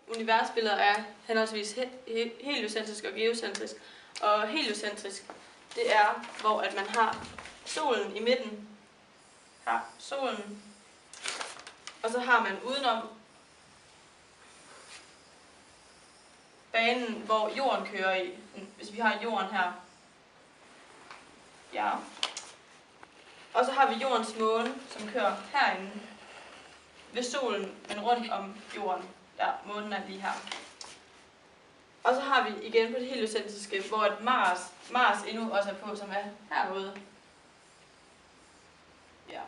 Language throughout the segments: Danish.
universbilleder er henholdsvis heliocentrisk og geocentrisk. Og heliocentrisk, det er, hvor at man har solen i midten. Her, solen. Og så har man udenom banen, hvor jorden kører i. Hvis vi har jorden her. Ja. Og så har vi jordens måne, som kører herinde ved solen, men rundt om jorden. Der, månen er lige her. Og så har vi igen på det heliocentriske, hvor et Mars endnu også er på, som er herude. Ja,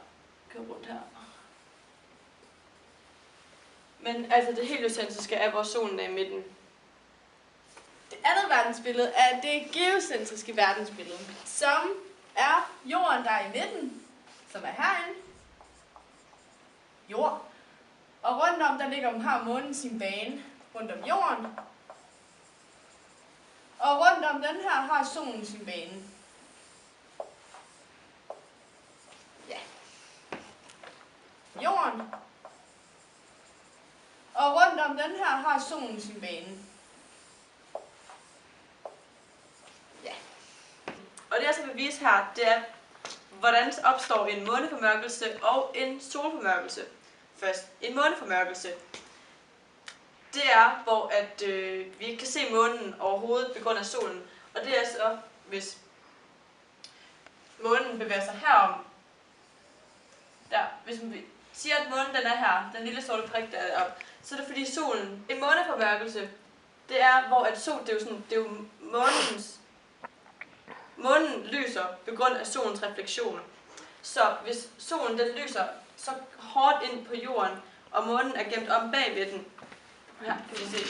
kører rundt her. Men altså det heliocentriske er, hvor solen er i midten. Det andet verdensbillede er det geocentriske verdensbillede, som er jorden, der er i midten, som er herinde. Jord. Og rundt om, der ligger har månen sin bane rundt om jorden. Og rundt om den her har solen sin bane. Ja. Jorden. Og rundt om den her har solen sin bane. Ja. Og det jeg så vil vise her, det er, hvordan opstår en måneformørkelse og en solformørkelse. Først, en måneformørkelse. Det er, hvor at, vi ikke kan se månen overhovedet på grund af solen. Og det er så, hvis månen bevæger sig herom. Der. Hvis vi siger, at månen den er her, den lille sorte prik der er deroppe, så er det fordi solen, en måneformørkelse, det er, hvor at sol, det er jo månen lyser på grund af solens refleksion. Så hvis solen den lyser så hårdt ind på jorden, og månen er gemt om bagved den, her kan vi se,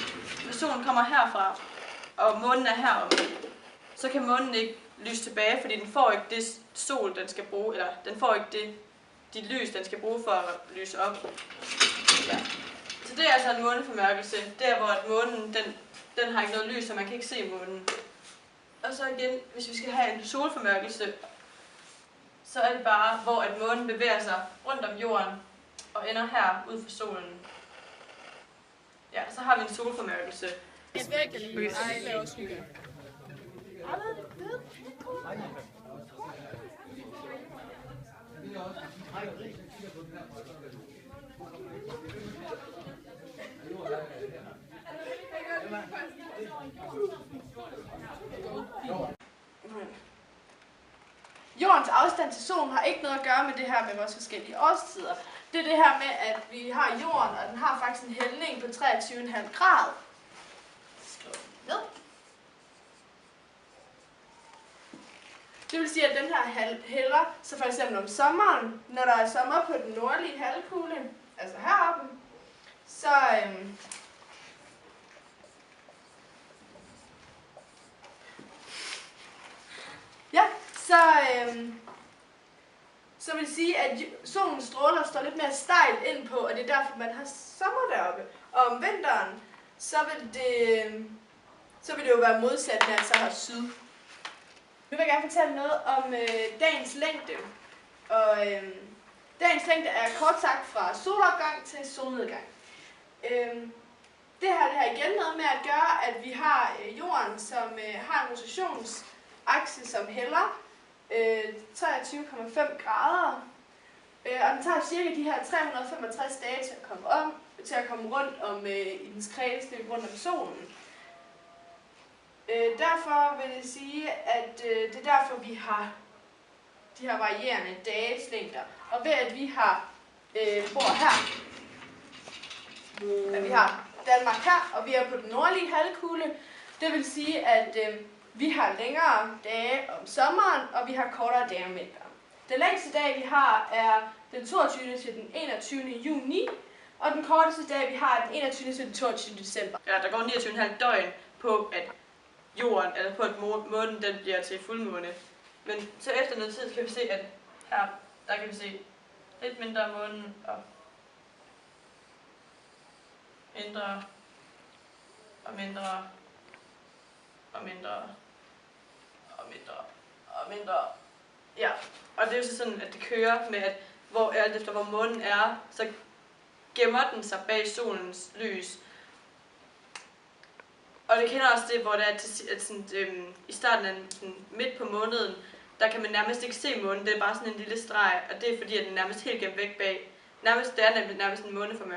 hvis solen kommer herfra, og månen er heroppe, så kan månen ikke lyse tilbage, fordi den får ikke det sol, den skal bruge, eller den får ikke de lys, den skal bruge for at lyse op. Ja. Så det er altså en måneformørkelse, der hvor at månen, den har ikke noget lys, så man kan ikke se månen. Og så igen, hvis vi skal have en solformørkelse, så er det bare, hvor at månen bevæger sig rundt om jorden og ender her ud for solen. Ja, så har vi en solformørkelse. Jordens afstand til solen har ikke noget at gøre med det her med vores forskellige årstider. Det er det her med, at vi har jorden, og den har faktisk en hældning på 23,5 grader. Skriv ned. Det vil sige, at den her hælder, så for eksempel om sommeren, når der er sommer på den nordlige halvkugle, altså heroppe, så så vil det sige, at solens stråler står lidt mere stejlt ind på, og det er derfor, man har sommer deroppe. Og om vinteren, så vil det jo være modsat, når man så har syd. Nu vil jeg gerne fortælle noget om dagens længde. Og dagens længde er kort sagt fra solopgang til solnedgang. Det har igen noget med at gøre, at vi har jorden, som har en rotationsakse, som hælder 23,5 grader. Og den tager cirka de her 365 dage til at komme rundt om i dens kredsløb rundt om solen. Derfor vil det sige, at det er derfor, vi har de her varierende dageslængder. Og ved at vi bor her, at vi har Danmark her, og vi er på den nordlige halvkugle, det vil sige, at vi har længere dage om sommeren, og vi har kortere dage om vinteren. Den længste dag, vi har, er den 22. til den 21. juni, og den korteste dag, vi har, er den 21. til den 22. december. Ja, der går 29,5 døgn på, at jorden, eller på at månen, den bliver til fuldmåne. Men så efter noget tid kan vi se, at her, der kan vi se lidt mindre af månen, og mindre, og mindre, og mindre, og mindre, og mindre. Ja, og det er jo så sådan, at det kører med, at alt efter hvor månen er, så gemmer den sig bag solens lys. Og jeg kender også det, hvor det er at sådan, i starten af midt på måneden, der kan man nærmest ikke se månen, det er bare sådan en lille streg, og det er fordi, at den er nærmest helt gemt væk bag. Det er nærmest en måneformørkelse.